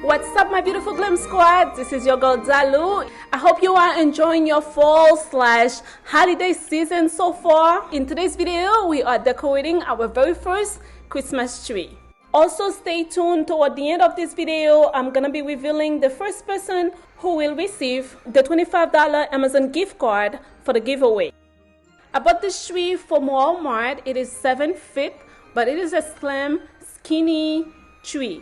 What's up, my beautiful Glam Squad? This is your girl Dalou. I hope you are enjoying your fall/holiday season so far. In today's video, we are decorating our very first Christmas tree. Also, stay tuned toward the end of this video. I'm gonna be revealing the first person who will receive the $25 Amazon gift card for the giveaway. I bought this tree from Walmart. It is 7 feet, but it is a slim, skinny tree.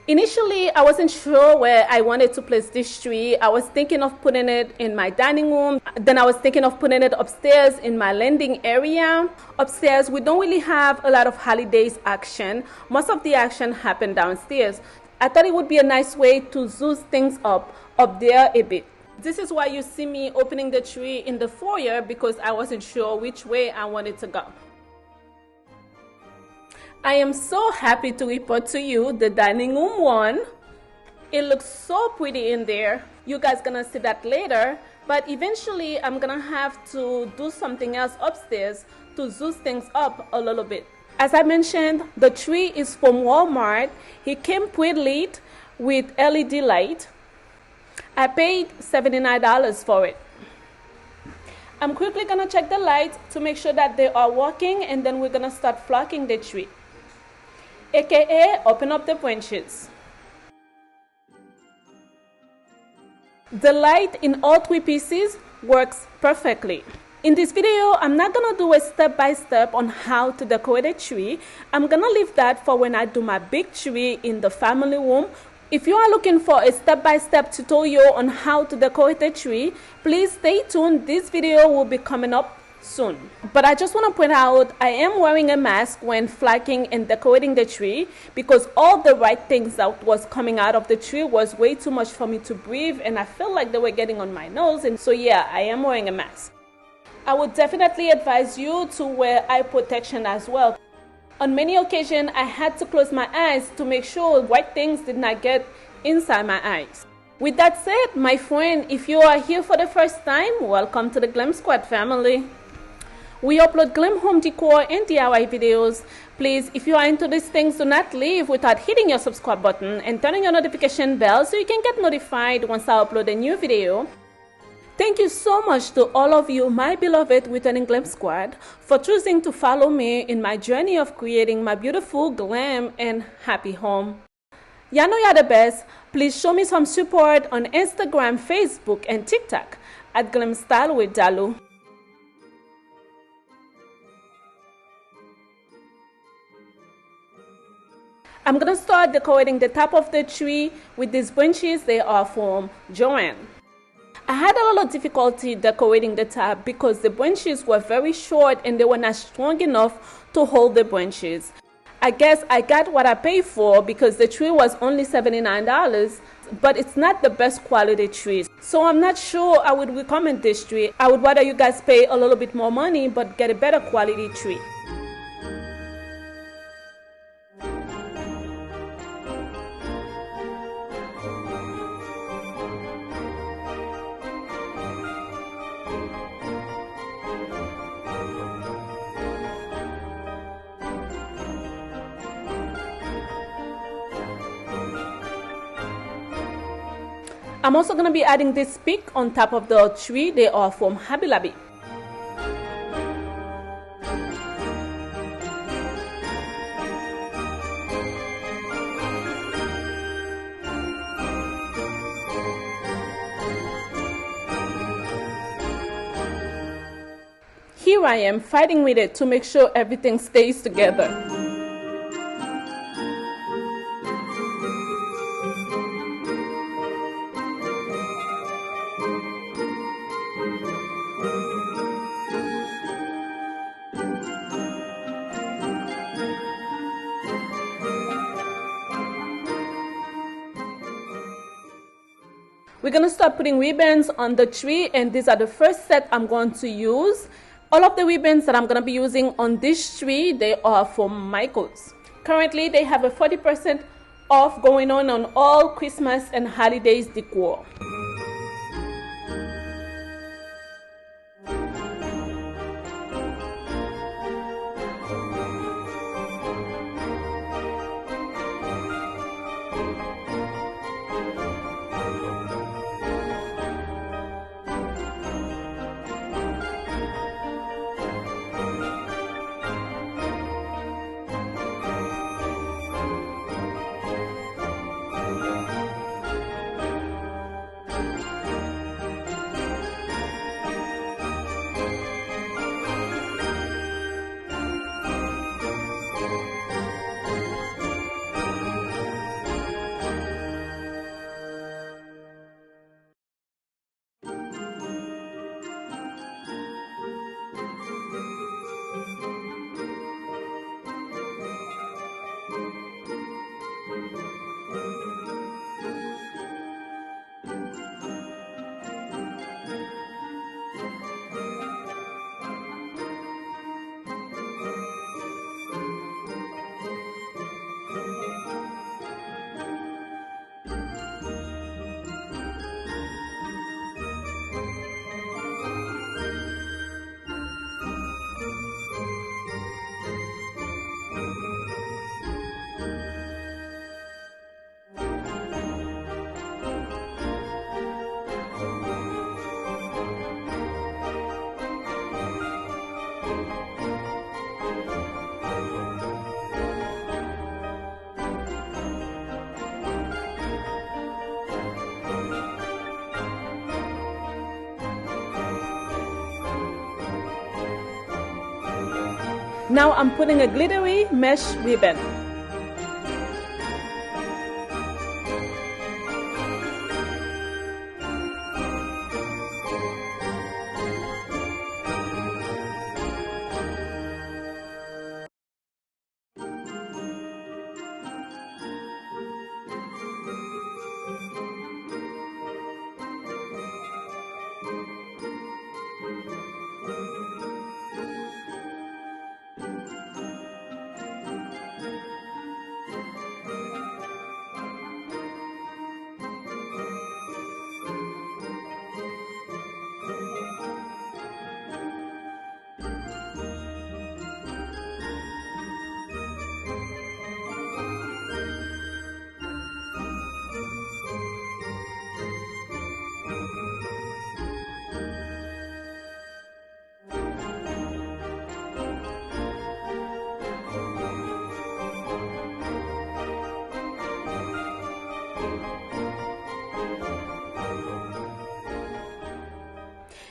Initially, I wasn't sure where I wanted to place this tree. I was thinking of putting it in my dining room. Then I was thinking of putting it upstairs in my landing area. Upstairs, we don't really have a lot of holidays action. Most of the action happened downstairs. I thought it would be a nice way to zhuzh things up there a bit. This is why you see me opening the tree in the foyer, because I wasn't sure which way I wanted to go. I am so happy to report to you the dining room one. It looks so pretty in there. You guys gonna see that later, but eventually I'm gonna have to do something else upstairs to zhuzh things up a little bit. As I mentioned, the tree is from Walmart. It came pre-lit with LED light. I paid $79 for it. I'm quickly gonna check the lights to make sure that they are working, and then we're gonna start flocking the tree, aka open up the branches. The light in all 3 pieces works perfectly. In this video, I'm not gonna do a step-by-step on how to decorate a tree. I'm gonna leave that for when I do my big tree in the family room. If you are looking for a step-by-step tutorial on how to decorate a tree, please stay tuned. This video will be coming up soon. But I just want to point out, I am wearing a mask when flocking and decorating the tree, because all the right things that was coming out of the tree was way too much for me to breathe, and I felt like they were getting on my nose, and so yeah, I am wearing a mask. I would definitely advise you to wear eye protection as well. On many occasions, I had to close my eyes to make sure white things did not get inside my eyes. With that said, my friend, if you are here for the first time, welcome to the Glam Squad family. We upload glam home decor and DIY videos. Please, if you are into these things, do not leave without hitting your subscribe button and turning your notification bell so you can get notified once I upload a new video. Thank you so much to all of you, my beloved returning Glam Squad, for choosing to follow me in my journey of creating my beautiful glam and happy home. Y'all know y'all the best. Please show me some support on Instagram, Facebook, and TikTok at Glam Style with Dalou. I'm gonna start decorating the top of the tree with these branches. They are from Joanne. I had a little difficulty decorating the top because the branches were very short and they were not strong enough to hold the branches. I guess I got what I paid for because the tree was only $79, but it's not the best quality tree. So I'm not sure I would recommend this tree. I would rather you guys pay a little bit more money but get a better quality tree. I'm also going to be adding this pick on top of the tree. They are from Hobby Lobby. Here I am fighting with it to make sure everything stays together. We're going to start putting ribbons on the tree, and these are the first set I'm going to use. All of the ribbons that I'm going to be using on this tree, they are from Michaels. Currently, they have a 40% off going on all Christmas and holidays decor. Now I'm putting a glittery mesh ribbon.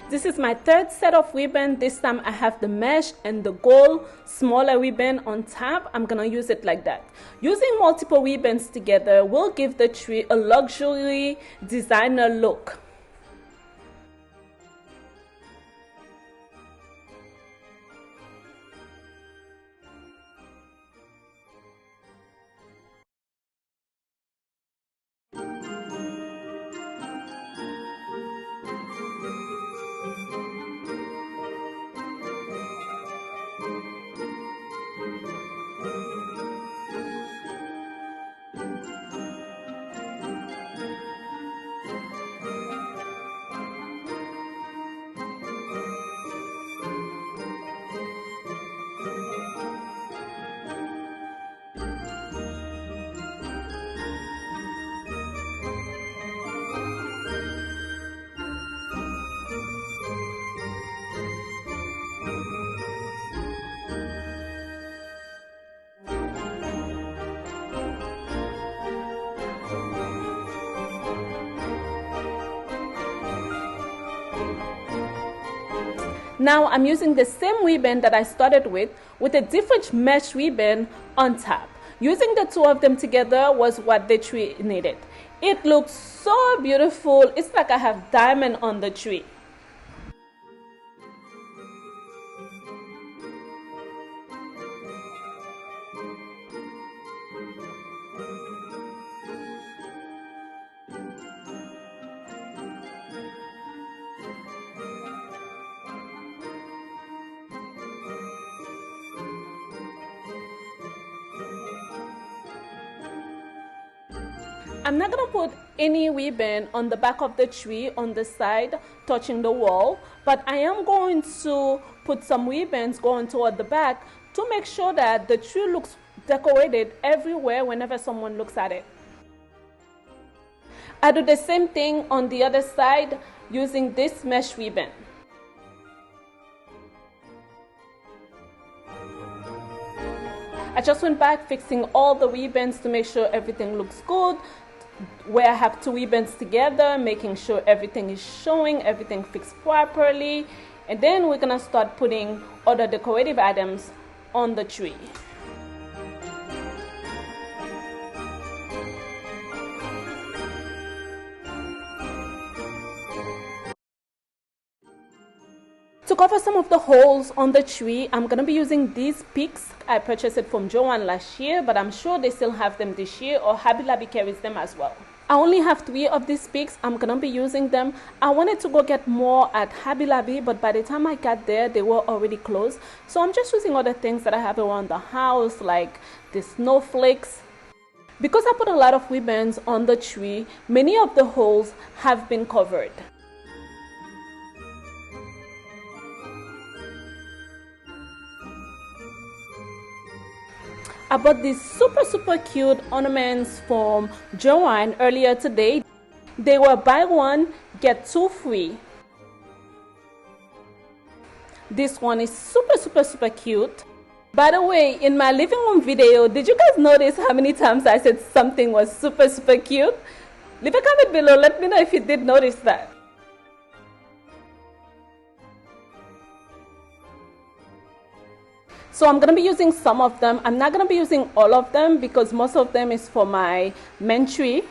This is my third set of ribbon. This time I have the mesh and the gold smaller ribbon on top. I'm gonna use it like that. Using multiple ribbons together will give the tree a luxury designer look. Now I'm using the same ribbon that I started with a different mesh ribbon on top. Using the two of them together was what the tree needed. It looks so beautiful. It's like I have diamond on the tree. I'm not gonna put any ribbon on the back of the tree on the side touching the wall, but I am going to put some ribbons going toward the back to make sure that the tree looks decorated everywhere whenever someone looks at it. I do the same thing on the other side using this mesh ribbon. I just went back fixing all the ribbons to make sure everything looks good. Where I have two ribbons together, making sure everything is showing, everything fixed properly. And then we're gonna start putting other decorative items on the tree. To cover some of the holes on the tree, I'm going to be using these picks. I purchased it from Joann last year, but I'm sure they still have them this year, or Hobby Lobby carries them as well. I only have 3 of these picks. I'm going to be using them. I wanted to go get more at Hobby Lobby, but by the time I got there, they were already closed. So I'm just using other things that I have around the house, like the snowflakes. Because I put a lot of ribbons on the tree, many of the holes have been covered. I bought these super cute ornaments from Joann earlier today. They were buy one, get 2 free. This one is super cute. By the way, in my living room video, did you guys notice how many times I said something was super cute? Leave a comment below, let me know if you did notice that. So I'm going to be using some of them. I'm not going to be using all of them because most of them is for my main tree.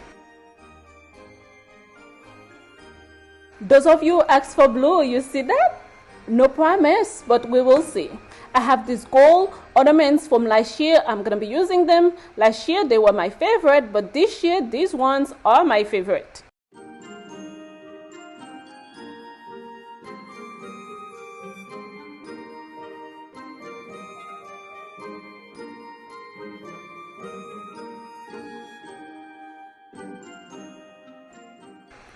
Those of you asked for blue, you see that? No promise, but we will see. I have these gold ornaments from last year. I'm going to be using them. Last year they were my favorite, but this year these ones are my favorite.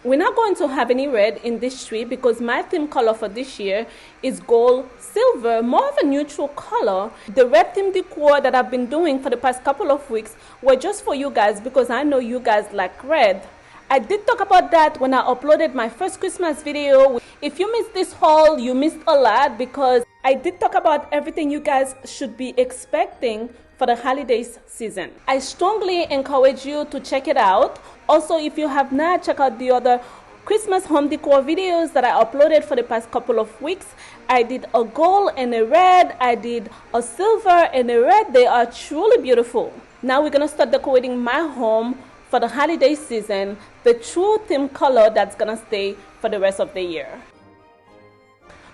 We're not going to have any red in this tree because my theme color for this year is gold silver, more of a neutral color. The red theme decor that I've been doing for the past couple of weeks were just for you guys because I know you guys like red. I did talk about that when I uploaded my first Christmas video. If you missed this haul, you missed a lot because I did talk about everything you guys should be expecting for the holidays season. I strongly encourage you to check it out. Also, if you have not checked out the other Christmas home decor videos that I uploaded for the past couple of weeks, I did a gold and a red, I did a silver and a red. They are truly beautiful. Now we're gonna start decorating my home for the holiday season, the true theme color that's gonna stay for the rest of the year.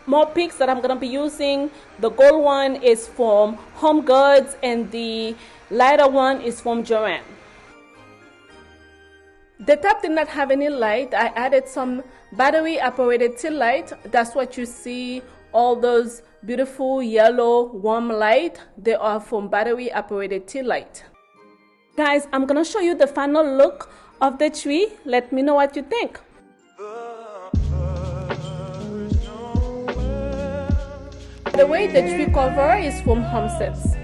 More picks that I'm going to be using. The gold one is from Home Goods and the lighter one is from Joanne. The top did not have any light. I added some battery operated tea light. That's what you see, all those beautiful yellow warm light. They are from battery operated tea light. Guys, I'm going to show you the final look of the tree. Let me know what you think. The way the tree cover is from Homesteads.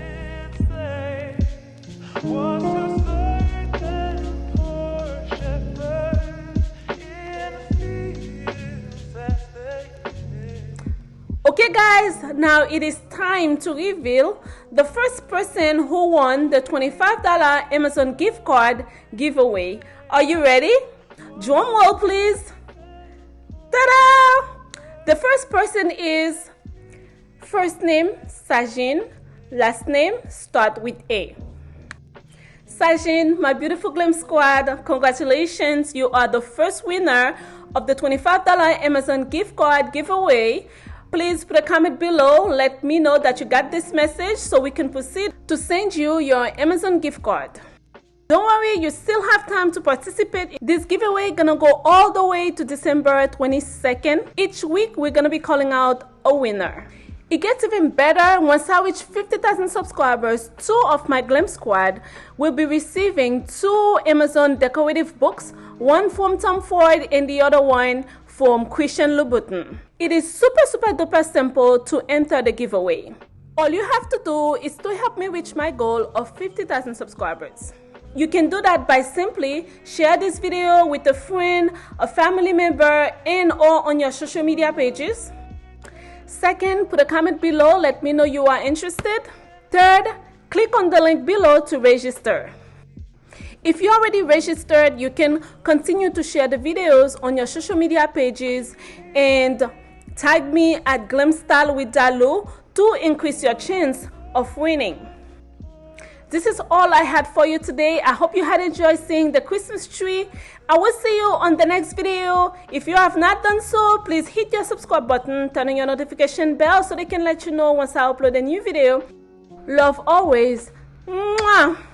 Okay guys, now it is time to reveal the first person who won the $25 Amazon gift card giveaway. Are you ready? Drum roll please. Ta-da! The first person is first name Sajin, last name start with A. Sajin, my beautiful Glam Squad, congratulations. You are the first winner of the $25 Amazon gift card giveaway. Please put a comment below. Let me know that you got this message so we can proceed to send you your Amazon gift card. Don't worry, you still have time to participate. This giveaway gonna go all the way to December 22nd. Each week, we're gonna be calling out a winner. It gets even better. Once I reach 50,000 subscribers, 2 of my Glam Squad will be receiving 2 Amazon decorative books, one from Tom Ford and the other one from Christian Louboutin. It is super duper simple to enter the giveaway. All you have to do is to help me reach my goal of 50,000 subscribers. You can do that by simply share this video with a friend, a family member, and or on your social media pages. Second, put a comment below. Let me know you are interested. Third, click on the link below to register. If you already registered, you can continue to share the videos on your social media pages and tag me at Glam Style with Dalou to increase your chance of winning. This is all I had for you today. I hope you had enjoyed seeing the Christmas tree. I will see you on the next video. If you have not done so, please hit your subscribe button, turn on your notification bell so they can let you know once I upload a new video. Love always. Mwah!